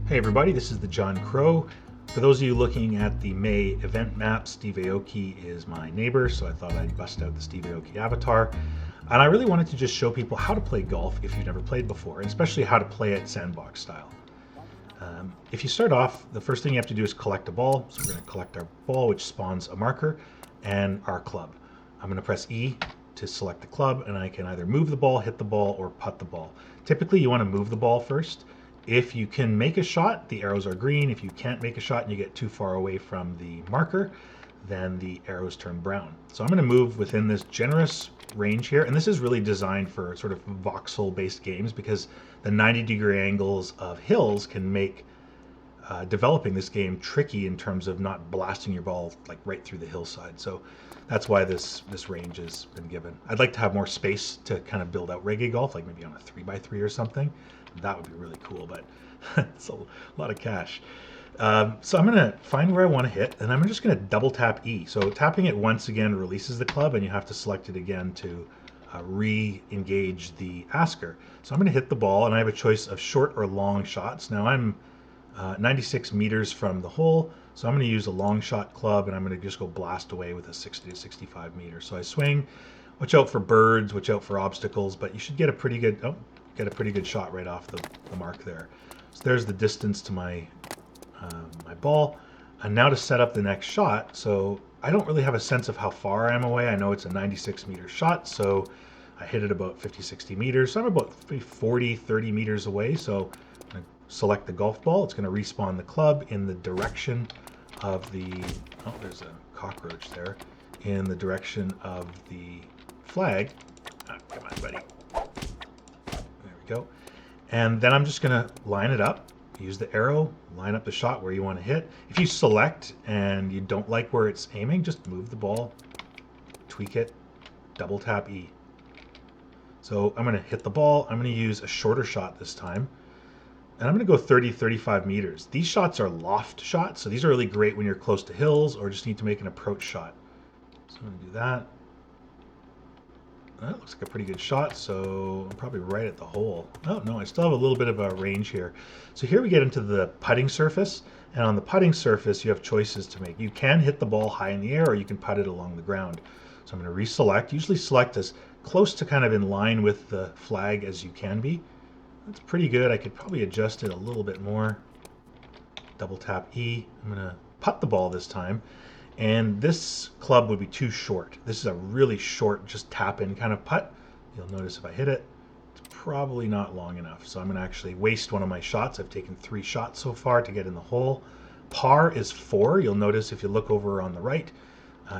Hey everybody, this is the John Crow. For those of you looking at the May event map, Steve Aoki is my neighbor, so I thought I'd bust out the Steve Aoki avatar. And I really wanted to just show people how to play golf if you've never played before, and especially how to play it sandbox style. If you start off, the first thing you have to do is collect a ball. So we're going to collect our ball, which spawns a marker, and our club. I'm going to press E to select the club, and I can either move the ball, hit the ball, or putt the ball. Typically, you want to move the ball first. If you can make a shot, the arrows are green. If you can't make a shot and you get too far away from the marker, then the arrows turn brown. So I'm going to move within this generous range here, and this is really designed for sort of voxel-based games because the 90-degree angles of hills can make developing this game tricky in terms of not blasting your ball like right through the hillside. So that's why this range has been given. I'd like to have more space to kind of build out reggae golf, like maybe on a 3x3 or something. That would be really cool, but it's a lot of cash. So I'm going to find where I want to hit, and I'm just going to double tap E. So tapping it once again releases the club, and you have to select it again to re-engage the asker. So I'm going to hit the ball, and I have a choice of short or long shots. Now I'm 96 meters from the hole, so I'm going to use a long shot club, and I'm going to just go blast away with a 60 to 65 meters. So I swing. Watch out for birds, watch out for obstacles, but you should get a pretty good shot right off the mark there. So there's the distance to my ball. And now to set up the next shot, so I don't really have a sense of how far I am away. I know it's a 96 meter shot, so I hit it about 50, 60 meters. So I'm about 40, 30 meters away. So I'm going to select the golf ball. It's going to respawn the club in the direction of the, oh, there's a cockroach there, in the direction of the flag. Oh, come on, buddy. There we go. And then I'm just going to line it up. Use the arrow, line up the shot where you want to hit. If you select and you don't like where it's aiming, just move the ball, tweak it, double tap E. So I'm going to hit the ball. I'm going to use a shorter shot this time. And I'm going to go 30, 35 meters. These shots are loft shots, so these are really great when you're close to hills or just need to make an approach shot. So I'm going to do that. That looks like a pretty good shot, so I'm probably right at the hole. Oh, no, I still have a little bit of a range here. So here we get into the putting surface, and on the putting surface, you have choices to make. You can hit the ball high in the air, or you can putt it along the ground. So I'm going to reselect, usually select as close to kind of in line with the flag as you can be. That's pretty good. I could probably adjust it a little bit more. Double tap E. I'm going to putt the ball this time. And this club would be too short. This is a really short, just tap in kind of putt. You'll notice if I hit it, it's probably not long enough. So I'm going to actually waste one of my shots. I've taken 3 shots so far to get in the hole. Par is 4. You'll notice if you look over on the right,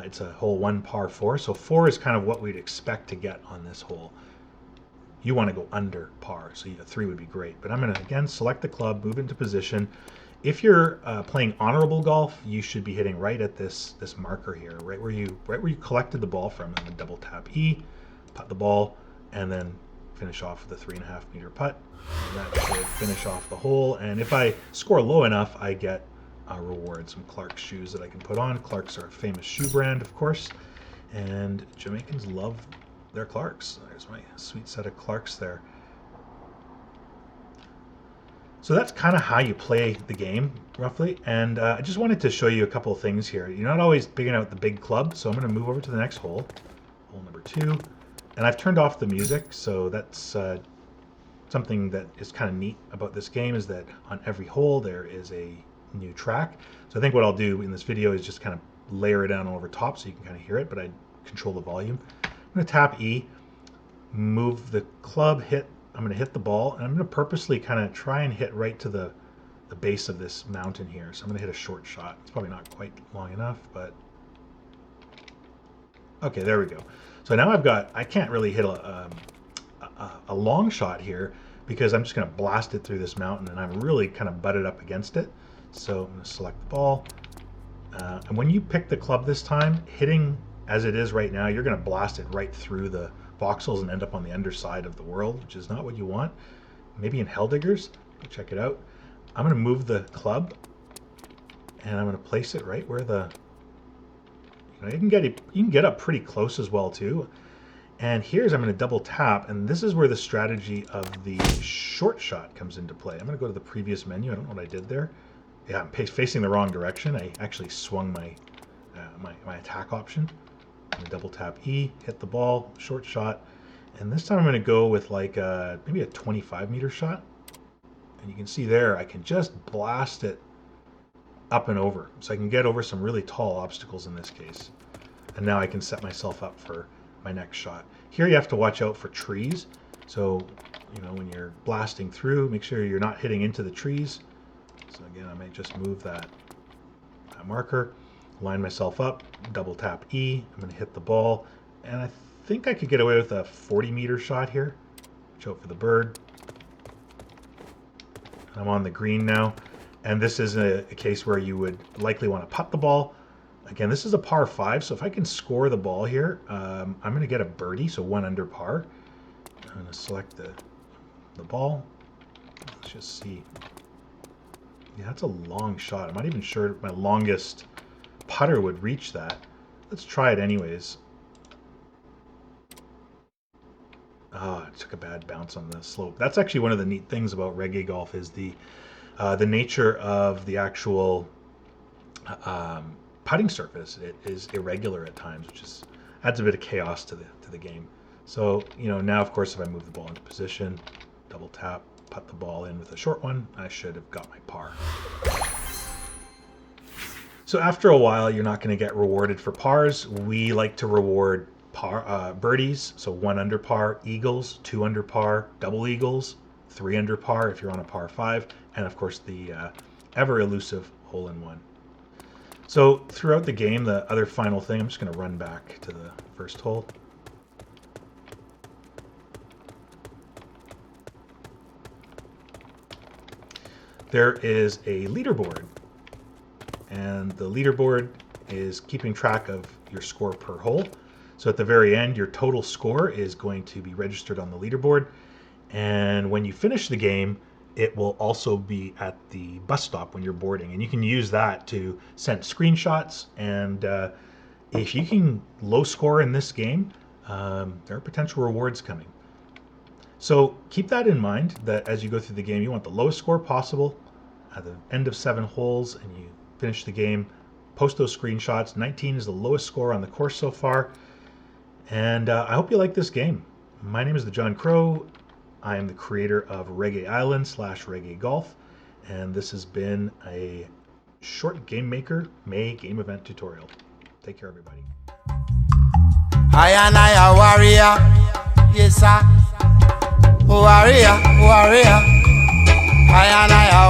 it's a hole 1 par 4. So 4 is kind of what we'd expect to get on this hole. You want to go under par, so a 3 would be great. But I'm going to, again, select the club, move into position. If you're playing honorable golf, you should be hitting right at this marker here, right where you collected the ball from, and then double tap E, putt the ball, and then finish off with a 3.5 meter putt. And that should finish off the hole. And if I score low enough, I get a reward, some Clark's shoes that I can put on. Clark's are a famous shoe brand, of course, and Jamaicans love their Clark's. There's my sweet set of Clark's there. So that's kind of how you play the game, roughly. And I just wanted to show you a couple of things here. You're not always bigging out the big club, so I'm going to move over to the next hole, hole number 2. And I've turned off the music, so that's something that is kind of neat about this game, is that on every hole there is a new track. So I think what I'll do in this video is just kind of layer it down over top so you can kind of hear it, but I control the volume. I'm going to tap E, move the club, hit. I'm going to hit the ball, and I'm going to purposely kind of try and hit right to the base of this mountain here. So I'm going to hit a short shot. It's probably not quite long enough, but okay, there we go. So now I can't really hit a long shot here because I'm just going to blast it through this mountain, and I'm really kind of butted up against it. So I'm going to select the ball. And when you pick the club this time, hitting as it is right now, you're going to blast it right through the voxels and end up on the underside of the world, which is not what you want. Maybe in Helldiggers, check it out. I'm going to move the club, and I'm going to place it right where the, you can get up pretty close as well too. And here's, I'm going to double tap, and this is where the strategy of the short shot comes into play. I'm going to go to the previous menu. I don't know what I did there. Yeah, I'm facing the wrong direction. I actually swung my my attack option. I'm going to double tap E, hit the ball, short shot. And this time I'm going to go with like maybe a 25-meter shot. And you can see there, I can just blast it up and over. So I can get over some really tall obstacles in this case. And now I can set myself up for my next shot. Here you have to watch out for trees. So, you know, when you're blasting through, make sure you're not hitting into the trees. So again, I might just move that marker, line myself up, double tap E. I'm going to hit the ball. And I think I could get away with a 40-meter shot here. Watch out for the bird. I'm on the green now. And this is a case where you would likely want to putt the ball. Again, this is a par 5, so if I can score the ball here, I'm going to get a birdie, so 1 under par. I'm going to select the ball. Let's just see. Yeah, that's a long shot. I'm not even sure my longest putter would reach that. Let's try it anyways. I took a bad bounce on the slope. That's actually one of the neat things about reggae golf is the nature of the actual putting surface. It is irregular at times, which adds a bit of chaos to the game. So, you know, now of course if I move the ball into position, double tap, putt the ball in with a short one, I should have got my par. So after a while, you're not going to get rewarded for pars. We like to reward birdies, so 1 under par, eagles, 2 under par, double eagles, 3 under par if you're on a par 5, and of course the ever elusive hole in one. So throughout the game, the other final thing, I'm just going to run back to the first hole. There is a leaderboard, and the leaderboard is keeping track of your score per hole. So at the very end, your total score is going to be registered on the leaderboard. And when you finish the game, it will also be at the bus stop when you're boarding. And you can use that to send screenshots. And if you can low score in this game, there are potential rewards coming. So keep that in mind, that as you go through the game, you want the lowest score possible. At the end of 7 holes and you finish the game, post those screenshots. 19 is the lowest score on the course so far. And I hope you like this game. My name is the John Crow. I am the creator of Reggae Island / Reggae Golf. And this has been a short Game Maker May game event tutorial. Take care, everybody. I and I a warrior, yes sir. Warrior, warrior. I and I a